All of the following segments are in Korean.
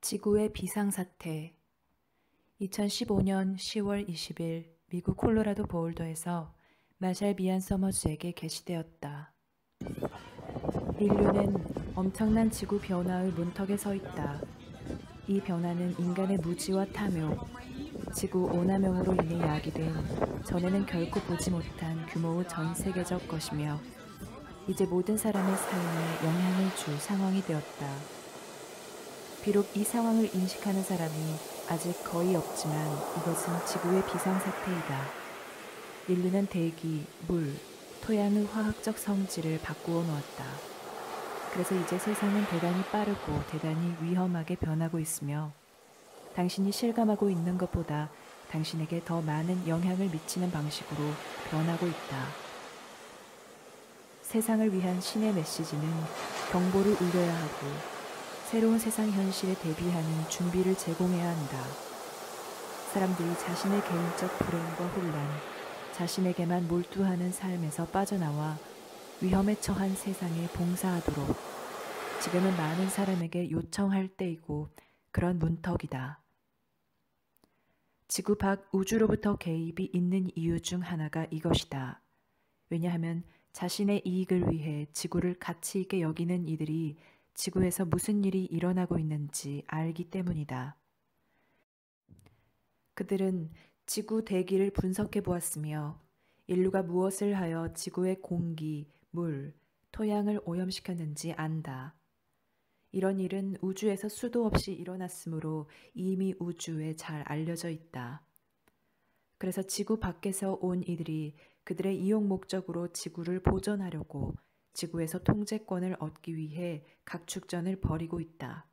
지구의 비상사태. 2015년 10월 20일 미국 콜로라도 보울더에서 마샬 미안 서머즈에게 게시되었다. 인류는 엄청난 지구 변화의 문턱에 서 있다. 이 변화는 인간의 무지와 탐욕, 지구 오남용으로 인해 야기된 전에는 결코 보지 못한 규모의 전 세계적 것이며 이제 모든 사람의 삶에 영향을 줄 상황이 되었다. 비록 이 상황을 인식하는 사람이 아직 거의 없지만 이것은 지구의 비상사태이다. 인류는 대기, 물, 토양의 화학적 성질을 바꾸어 놓았다. 그래서 이제 세상은 대단히 빠르고 대단히 위험하게 변하고 있으며 당신이 실감하고 있는 것보다 당신에게 더 많은 영향을 미치는 방식으로 변하고 있다. 세상을 위한 신의 메시지는 경보를 울려야 하고 새로운 세상 현실에 대비하는 준비를 제공해야 한다. 사람들이 자신의 개인적 불행과 혼란, 자신에게만 몰두하는 삶에서 빠져나와 위험에 처한 세상에 봉사하도록 지금은 많은 사람에게 요청할 때이고 그런 문턱이다. 지구 밖 우주로부터 개입이 있는 이유 중 하나가 이것이다. 왜냐하면 자신의 이익을 위해 지구를 가치 있게 여기는 이들이 지구에서 무슨 일이 일어나고 있는지 알기 때문이다. 그들은 지구 대기를 분석해 보았으며 인류가 무엇을 하여 지구의 공기, 물, 토양을 오염시켰는지 안다. 이런 일은 우주에서 수도 없이 일어났으므로 이미 우주에 잘 알려져 있다. 그래서 지구 밖에서 온 이들이 그들의 이용 목적으로 지구를 보존하려고 지구에서 통제권을 얻기 위해 각축전을 벌이고 있다.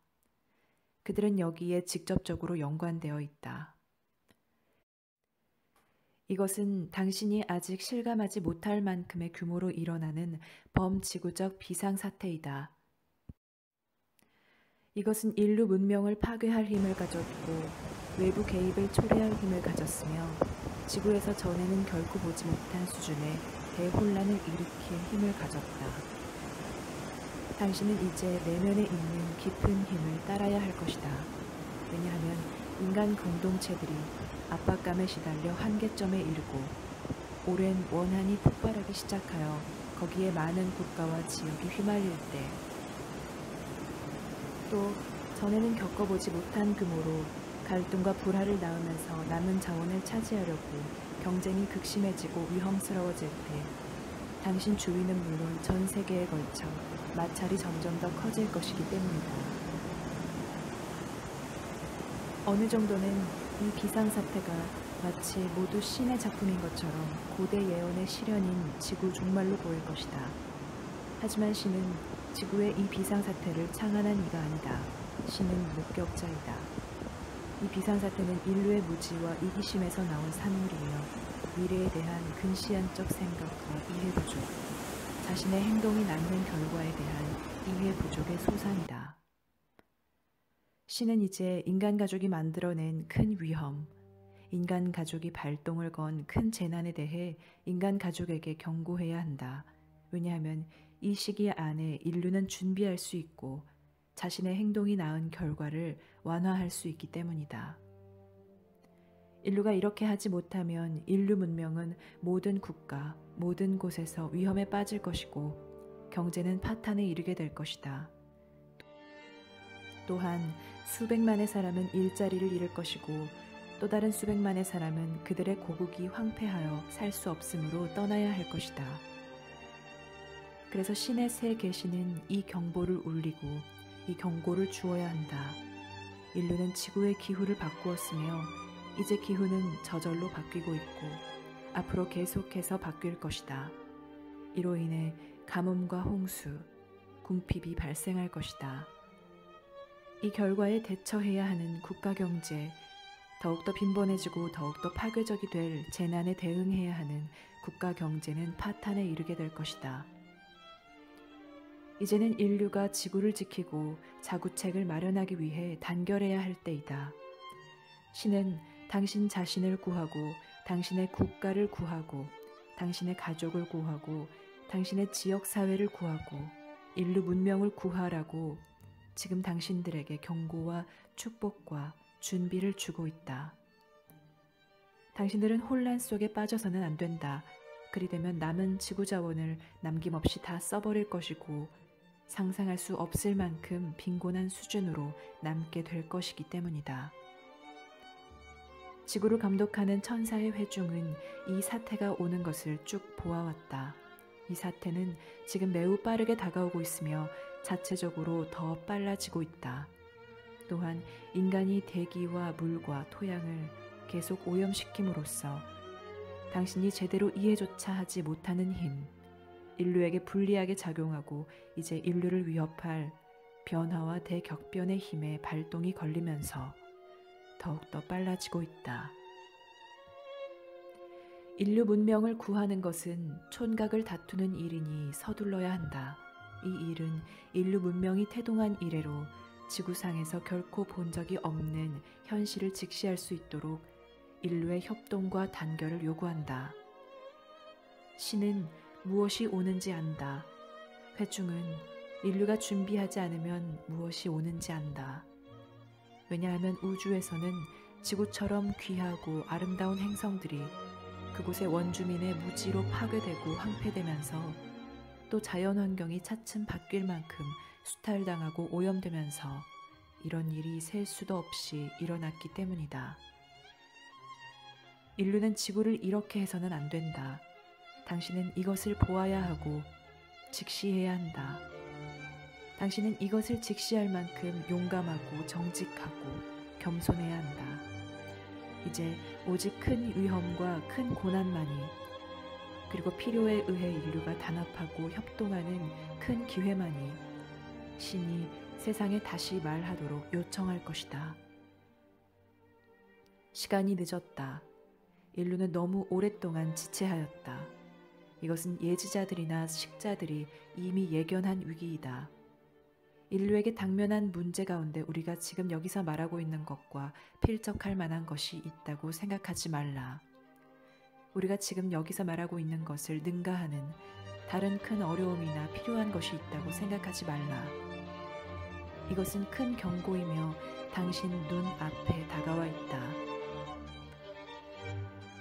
그들은 여기에 직접적으로 연관되어 있다. 이것은 당신이 아직 실감하지 못할 만큼의 규모로 일어나는 범지구적 비상사태이다. 이것은 인류 문명을 파괴할 힘을 가졌고 외부 개입을 초래할 힘을 가졌으며 지구에서 전에는 결코 보지 못한 수준의 대혼란을 일으킬 힘을 가졌다. 당신은 이제 내면에 있는 깊은 힘을 따라야 할 것이다. 왜냐하면 인간 공동체들이 압박감에 시달려 한계점에 이르고 오랜 원한이 폭발하기 시작하여 거기에 많은 국가와 지역이 휘말릴 때, 또 전에는 겪어보지 못한 규모로 갈등과 불화를 낳으면서 남은 자원을 차지하려고 경쟁이 극심해지고 위험스러워질 때 당신 주위는 물론 전 세계에 걸쳐 마찰이 점점 더 커질 것이기 때문이다. 어느 정도는 이 비상사태가 마치 모두 신의 작품인 것처럼 고대 예언의 실현인 지구 종말로 보일 것이다. 하지만 신은 지구의 이 비상사태를 창안한 이가 아니다. 신은 목격자이다. 이 비상사태는 인류의 무지와 이기심에서 나온 산물이며 미래에 대한 근시안적 생각과 이해 부족, 자신의 행동이 낳는 결과에 대한 이해 부족의 소산이다. 신은 이제 인간 가족이 만들어낸 큰 위험, 인간 가족이 발동을 건 큰 재난에 대해 인간 가족에게 경고해야 한다. 왜냐하면 이 시기 안에 인류는 준비할 수 있고 자신의 행동이 낳은 결과를 완화할 수 있기 때문이다. 인류가 이렇게 하지 못하면 인류 문명은 모든 국가, 모든 곳에서 위험에 빠질 것이고 경제는 파탄에 이르게 될 것이다. 또한 수백만의 사람은 일자리를 잃을 것이고 또 다른 수백만의 사람은 그들의 고국이 황폐하여 살 수 없으므로 떠나야 할 것이다. 그래서 신의 새 계시는 이 경보를 울리고 이 경고를 주어야 한다. 인류는 지구의 기후를 바꾸었으며 이제 기후는 저절로 바뀌고 있고 앞으로 계속해서 바뀔 것이다. 이로 인해 가뭄과 홍수, 궁핍이 발생할 것이다. 이 결과에 대처해야 하는 국가 경제, 더욱더 빈번해지고 더욱더 파괴적이 될 재난에 대응해야 하는 국가 경제는 파탄에 이르게 될 것이다. 이제는 인류가 지구를 지키고 자구책을 마련하기 위해 단결해야 할 때이다. 신은 당신 자신을 구하고 당신의 국가를 구하고 당신의 가족을 구하고 당신의 지역사회를 구하고 인류 문명을 구하라고 지금 당신들에게 경고와 축복과 준비를 주고 있다. 당신들은 혼란 속에 빠져서는 안 된다. 그리 되면 남은 지구 자원을 남김없이 다 써버릴 것이고 상상할 수 없을 만큼 빈곤한 수준으로 남게 될 것이기 때문이다. 지구를 감독하는 천사의 회중은 이 사태가 오는 것을 쭉 보아왔다. 이 사태는 지금 매우 빠르게 다가오고 있으며 자체적으로 더 빨라지고 있다. 또한 인간이 대기와 물과 토양을 계속 오염시킴으로써 당신이 제대로 이해조차 하지 못하는 힘, 인류에게 불리하게 작용하고 이제 인류를 위협할 변화와 대격변의 힘에 발동이 걸리면서 더욱더 빨라지고 있다. 인류 문명을 구하는 것은 촌각을 다투는 일이니 서둘러야 한다. 이 일은 인류 문명이 태동한 이래로 지구상에서 결코 본 적이 없는 현실을 직시할 수 있도록 인류의 협동과 단결을 요구한다. 신은 무엇이 오는지 안다. 회중은 인류가 준비하지 않으면 무엇이 오는지 안다. 왜냐하면 우주에서는 지구처럼 귀하고 아름다운 행성들이 그곳의 원주민의 무지로 파괴되고 황폐되면서 또 자연환경이 차츰 바뀔 만큼 수탈당하고 오염되면서 이런 일이 셀 수도 없이 일어났기 때문이다. 인류는 지구를 이렇게 해서는 안 된다. 당신은 이것을 보아야 하고 직시해야 한다. 당신은 이것을 직시할 만큼 용감하고 정직하고 겸손해야 한다. 이제 오직 큰 위험과 큰 고난만이 그리고 필요에 의해 인류가 단합하고 협동하는 큰 기회만이 신이 세상에 다시 말하도록 요청할 것이다. 시간이 늦었다. 인류는 너무 오랫동안 지체하였다. 이것은 예지자들이나 식자들이 이미 예견한 위기이다. 인류에게 당면한 문제 가운데 우리가 지금 여기서 말하고 있는 것과 필적할 만한 것이 있다고 생각하지 말라. 우리가 지금 여기서 말하고 있는 것을 능가하는 다른 큰 어려움이나 필요한 것이 있다고 생각하지 말라. 이것은 큰 경고이며 당신 눈 앞에 다가와 있다.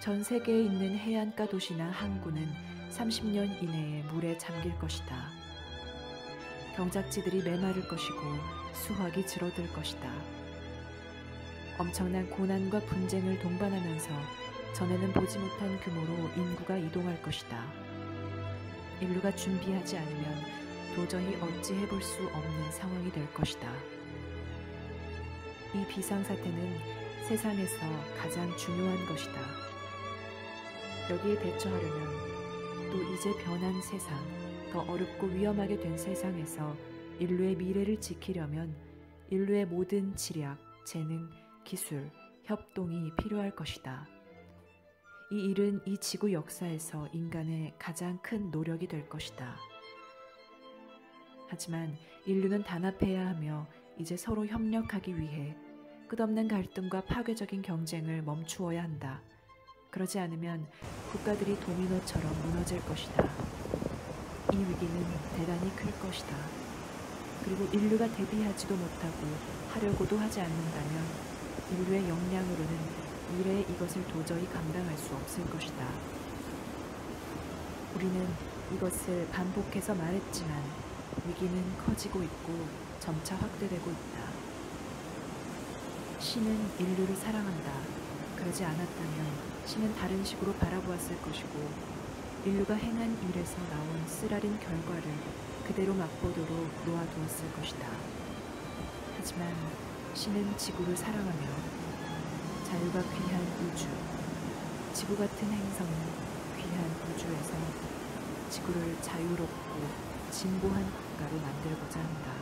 전 세계에 있는 해안가 도시나 항구는 30년 이내에 물에 잠길 것이다. 경작지들이 메마를 것이고 수확이 줄어들 것이다. 엄청난 고난과 분쟁을 동반하면서 전에는 보지 못한 규모로 인구가 이동할 것이다. 인류가 준비하지 않으면 도저히 어찌해볼 수 없는 상황이 될 것이다. 이 비상사태는 세상에서 가장 중요한 것이다. 여기에 대처하려면 또 이제 변한 세상, 더 어렵고 위험하게 된 세상에서 인류의 미래를 지키려면 인류의 모든 지략, 재능, 기술, 협동이 필요할 것이다. 이 일은 이 지구 역사에서 인간의 가장 큰 노력이 될 것이다. 하지만 인류는 단합해야 하며 이제 서로 협력하기 위해 끝없는 갈등과 파괴적인 경쟁을 멈추어야 한다. 그러지 않으면 국가들이 도미노처럼 무너질 것이다. 이 위기는 대단히 클 것이다. 그리고 인류가 대비하지도 못하고 하려고도 하지 않는다면 인류의 역량으로는 미래에 이것을 도저히 감당할 수 없을 것이다. 우리는 이것을 반복해서 말했지만 위기는 커지고 있고 점차 확대되고 있다. 신은 인류를 사랑한다. 그러지 않았다면 신은 다른 식으로 바라보았을 것이고 인류가 행한 일에서 나온 쓰라린 결과를 그대로 맛보도록 놓아두었을 것이다. 하지만 신은 지구를 사랑하며 자유가 귀한 우주, 지구 같은 행성은 귀한 우주에서 지구를 자유롭고 진보한 국가로 만들고자 한다.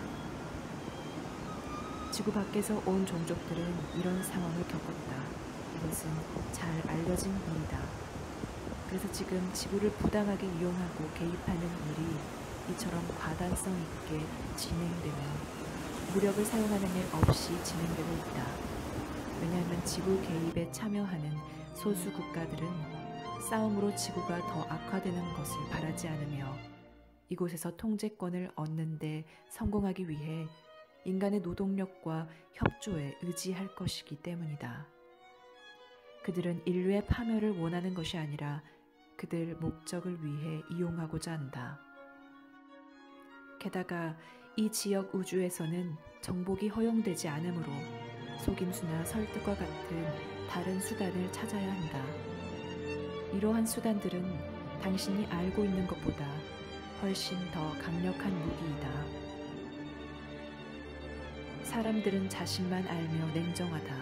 지구 밖에서 온 종족들은 이런 상황을 겪었다. 이것은 잘 알려진 일이다. 그래서 지금 지구를 부당하게 이용하고 개입하는 일이 이처럼 과단성 있게 진행되며 무력을 사용하는 일 없이 진행되고 있다. 왜냐하면 지구 개입에 참여하는 소수 국가들은 싸움으로 지구가 더 악화되는 것을 바라지 않으며 이곳에서 통제권을 얻는 데 성공하기 위해 인간의 노동력과 협조에 의지할 것이기 때문이다. 그들은 인류의 파멸을 원하는 것이 아니라 그들 목적을 위해 이용하고자 한다. 게다가 이 지역 우주에서는 정복이 허용되지 않으므로 속임수나 설득과 같은 다른 수단을 찾아야 한다. 이러한 수단들은 당신이 알고 있는 것보다 훨씬 더 강력한 무기이다. 사람들은 자신만 알며 냉정하다.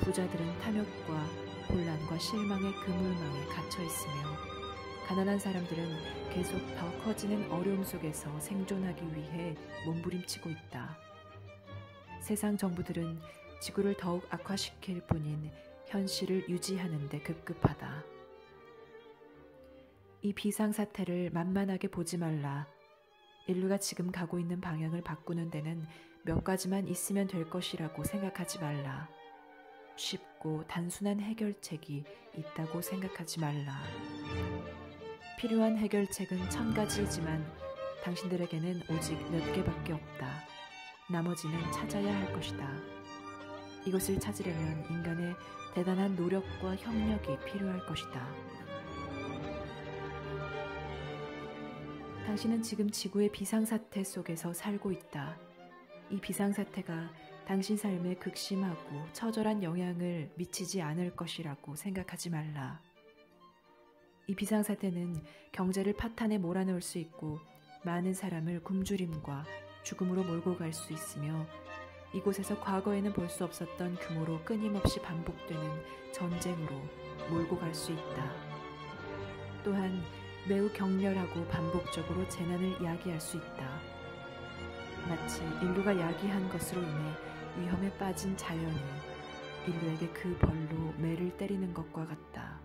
부자들은 탐욕과 혼란과 실망의 그물망에 갇혀 있으며 가난한 사람들은 계속 더 커지는 어려움 속에서 생존하기 위해 몸부림치고 있다. 세상 정부들은 지구를 더욱 악화시킬 뿐인 현실을 유지하는 데 급급하다. 이 비상사태를 만만하게 보지 말라. 인류가 지금 가고 있는 방향을 바꾸는 데는 몇 가지만 있으면 될 것이라고 생각하지 말라. 쉽고 단순한 해결책이 있다고 생각하지 말라. 필요한 해결책은 1000가지이지만 당신들에게는 오직 몇 개밖에 없다. 나머지는 찾아야 할 것이다. 이것을 찾으려면 인간의 대단한 노력과 협력이 필요할 것이다. 당신은 지금 지구의 비상사태 속에서 살고 있다. 이 비상사태가 당신 삶에 극심하고 처절한 영향을 미치지 않을 것이라고 생각하지 말라. 이 비상사태는 경제를 파탄에 몰아넣을 수 있고 많은 사람을 굶주림과 죽음으로 몰고 갈 수 있으며 이곳에서 과거에는 볼 수 없었던 규모로 끊임없이 반복되는 전쟁으로 몰고 갈 수 있다. 또한 매우 격렬하고 반복적으로 재난을 야기할 수 있다. 마치 인류가 야기한 것으로 인해 위험에 빠진 자연이 인류에게 그 벌로 매를 때리는 것과 같다.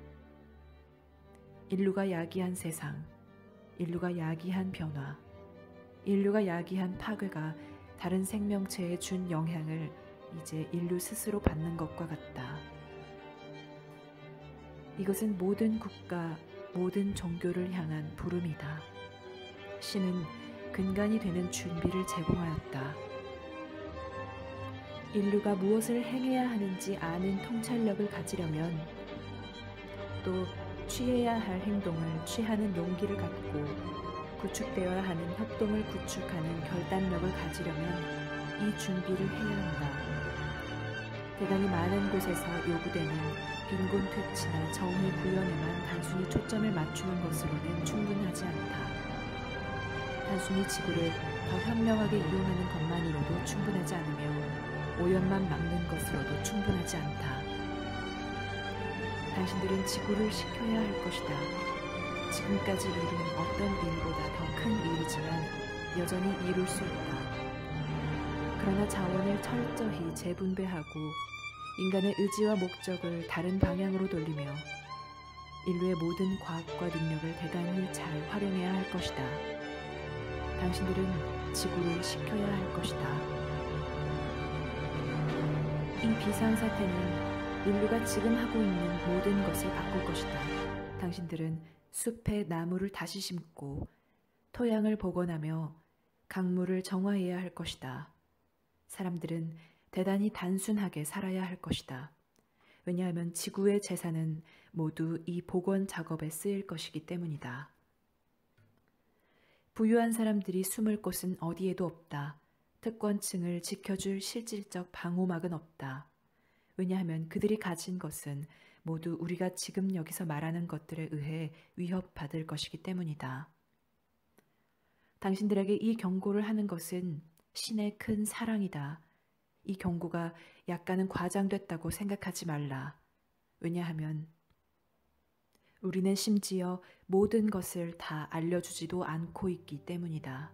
인류가 야기한 세상, 인류가 야기한 변화, 인류가 야기한 파괴가 다른 생명체에 준 영향을 이제 인류 스스로 받는 것과 같다. 이것은 모든 국가, 모든 종교를 향한 부름이다. 신은 근간이 되는 준비를 제공하였다. 인류가 무엇을 행해야 하는지 아는 통찰력을 가지려면 또 취해야 할 행동을 취하는 용기를 갖고 구축되어야 하는 협동을 구축하는 결단력을 가지려면 이 준비를 해야 한다. 대단히 많은 곳에서 요구되는 빈곤 퇴치나 정의 구현에만 단순히 초점을 맞추는 것으로는 충분하지 않다. 단순히 지구를 더 현명하게 이용하는 것만으로도 충분하지 않으며 오염만 막는 것으로도 충분하지 않다. 당신들은 지구를 지켜야 할 것이다. 지금까지 이룬 어떤 일보다 더 큰 일이지만 여전히 이룰 수 있다. 그러나 자원을 철저히 재분배하고 인간의 의지와 목적을 다른 방향으로 돌리며 인류의 모든 과학과 능력을 대단히 잘 활용해야 할 것이다. 당신들은 지구를 지켜야 할 것이다. 이 비상사태는 인류가 지금 하고 있는 모든 것을 바꿀 것이다. 당신들은 숲에 나무를 다시 심고 토양을 복원하며 강물을 정화해야 할 것이다. 사람들은 대단히 단순하게 살아야 할 것이다. 왜냐하면 지구의 재산은 모두 이 복원 작업에 쓰일 것이기 때문이다. 부유한 사람들이 숨을 곳은 어디에도 없다. 특권층을 지켜줄 실질적 방호막은 없다. 왜냐하면 그들이 가진 것은 모두 우리가 지금 여기서 말하는 것들에 의해 위협받을 것이기 때문이다. 당신들에게 이 경고를 하는 것은 신의 큰 사랑이다. 이 경고가 약간은 과장됐다고 생각하지 말라. 왜냐하면 우리는 심지어 모든 것을 다 알려주지도 않고 있기 때문이다.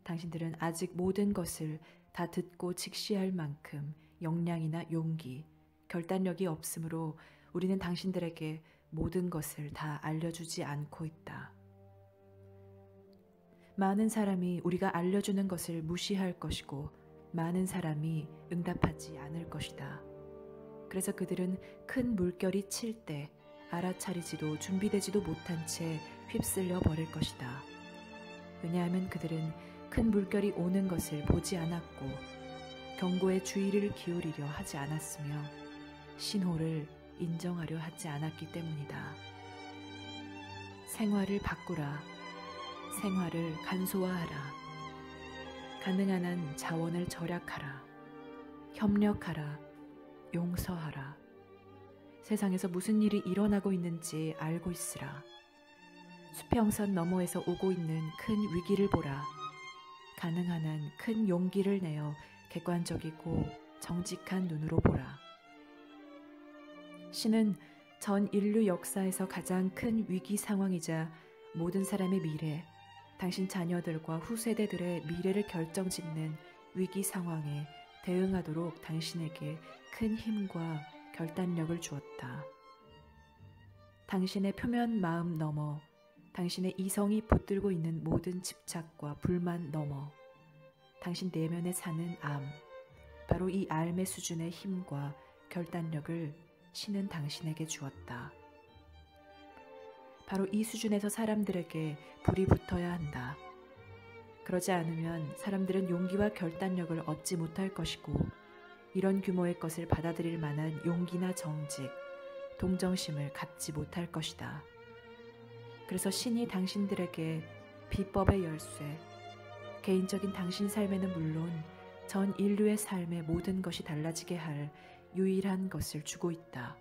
당신들은 아직 모든 것을 다 듣고 직시할 만큼 역량이나 용기, 결단력이 없으므로 우리는 당신들에게 모든 것을 다 알려주지 않고 있다. 많은 사람이 우리가 알려주는 것을 무시할 것이고 많은 사람이 응답하지 않을 것이다. 그래서 그들은 큰 물결이 칠 때 알아차리지도 준비되지도 못한 채 휩쓸려 버릴 것이다. 왜냐하면 그들은 큰 큰 물결이 오는 것을 보지 않았고 경고에 주의를 기울이려 하지 않았으며 신호를 인정하려 하지 않았기 때문이다. 생활을 바꾸라. 생활을 간소화하라. 가능한 한 자원을 절약하라. 협력하라. 용서하라. 세상에서 무슨 일이 일어나고 있는지 알고 있으라. 수평선 너머에서 오고 있는 큰 위기를 보라. 가능한 한 큰 용기를 내어 객관적이고 정직한 눈으로 보라. 신은 전 인류 역사에서 가장 큰 위기 상황이자 모든 사람의 미래, 당신 자녀들과 후세대들의 미래를 결정짓는 위기 상황에 대응하도록 당신에게 큰 힘과 결단력을 주었다. 당신의 표면 마음 넘어 당신의 이성이 붙들고 있는 모든 집착과 불만 넘어 당신 내면에 사는 암, 바로 이 암의 수준의 힘과 결단력을 신은 당신에게 주었다. 바로 이 수준에서 사람들에게 불이 붙어야 한다. 그러지 않으면 사람들은 용기와 결단력을 얻지 못할 것이고 이런 규모의 것을 받아들일 만한 용기나 정직, 동정심을 갖지 못할 것이다. 그래서 신이 당신들에게 비법의 열쇠, 개인적인 당신 삶에는 물론 전 인류의 삶의 모든 것이 달라지게 할 유일한 것을 주고 있다.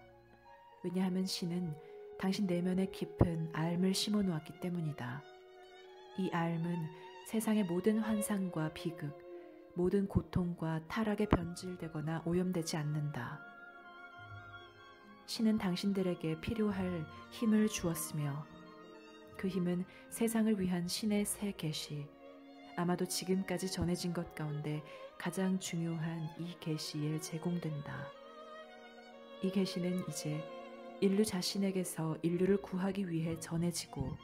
왜냐하면 신은 당신 내면에 깊은 알을 심어 놓았기 때문이다. 이 알은 세상의 모든 환상과 비극, 모든 고통과 타락에 변질되거나 오염되지 않는다. 신은 당신들에게 필요할 힘을 주었으며 그 힘은 세상을 위한 신의 새 계시, 아마도 지금까지 전해진 것 가운데 가장 중요한 이 계시에 제공된다. 이 계시는 이제 인류 자신에게서 인류를 구하기 위해 전해지고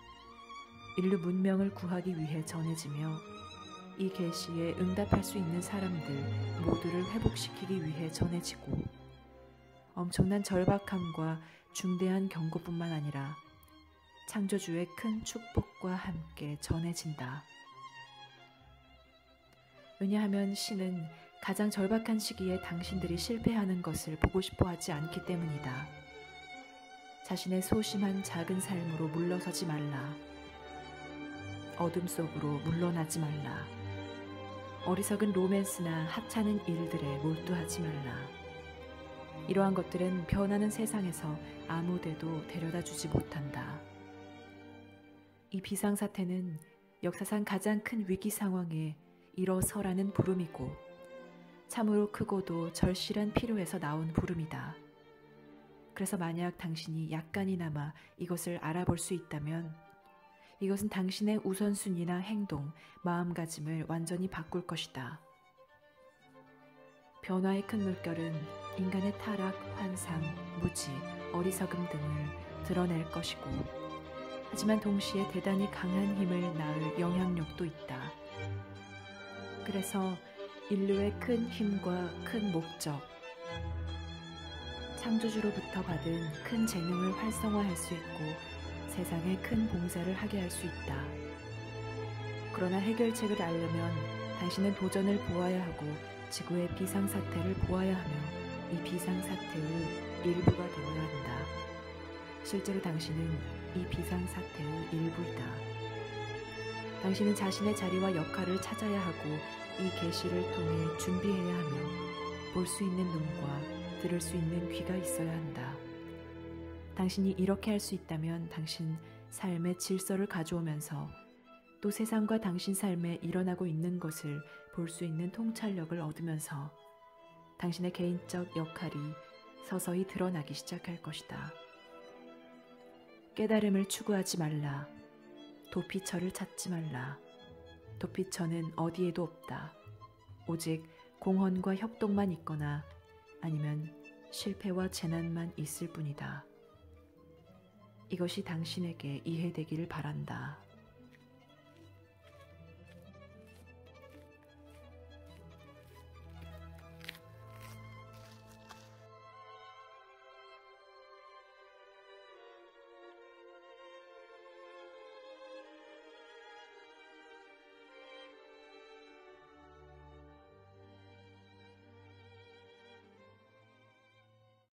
인류 문명을 구하기 위해 전해지며 이 계시에 응답할 수 있는 사람들 모두를 회복시키기 위해 전해지고 엄청난 절박함과 중대한 경고뿐만 아니라 창조주의 큰 축복과 함께 전해진다. 왜냐하면 신은 가장 절박한 시기에 당신들이 실패하는 것을 보고 싶어 하지 않기 때문이다. 자신의 소심한 작은 삶으로 물러서지 말라. 어둠 속으로 물러나지 말라. 어리석은 로맨스나 하찮은 일들에 몰두하지 말라. 이러한 것들은 변하는 세상에서 아무데도 데려다주지 못한다. 이 비상사태는 역사상 가장 큰 위기 상황에 일어서라는 부름이고 참으로 크고도 절실한 필요에서 나온 부름이다. 그래서 만약 당신이 약간이나마 이것을 알아볼 수 있다면 이것은 당신의 우선순위나 행동, 마음가짐을 완전히 바꿀 것이다. 변화의 큰 물결은 인간의 타락, 환상, 무지, 어리석음 등을 드러낼 것이고 하지만 동시에 대단히 강한 힘을 낳을 영향력도 있다. 그래서 인류의 큰 힘과 큰 목적, 창조주로부터 받은 큰 재능을 활성화할 수 있고 세상에 큰 봉사를 하게 할 수 있다. 그러나 해결책을 알려면 당신은 도전을 보아야 하고 지구의 비상사태를 보아야 하며 이 비상사태의 일부가 되어야 한다. 실제로 당신은 이 비상사태의 일부이다. 당신은 자신의 자리와 역할을 찾아야 하고 이 계시를 통해 준비해야 하며 볼 수 있는 눈과 들을 수 있는 귀가 있어야 한다. 당신이 이렇게 할 수 있다면 당신 삶의 질서를 가져오면서 또 세상과 당신 삶에 일어나고 있는 것을 볼 수 있는 통찰력을 얻으면서 당신의 개인적 역할이 서서히 드러나기 시작할 것이다. 깨달음을 추구하지 말라. 도피처를 찾지 말라. 도피처는 어디에도 없다. 오직 공헌과 협동만 있거나 아니면 실패와 재난만 있을 뿐이다. 이것이 당신에게 이해되기를 바란다.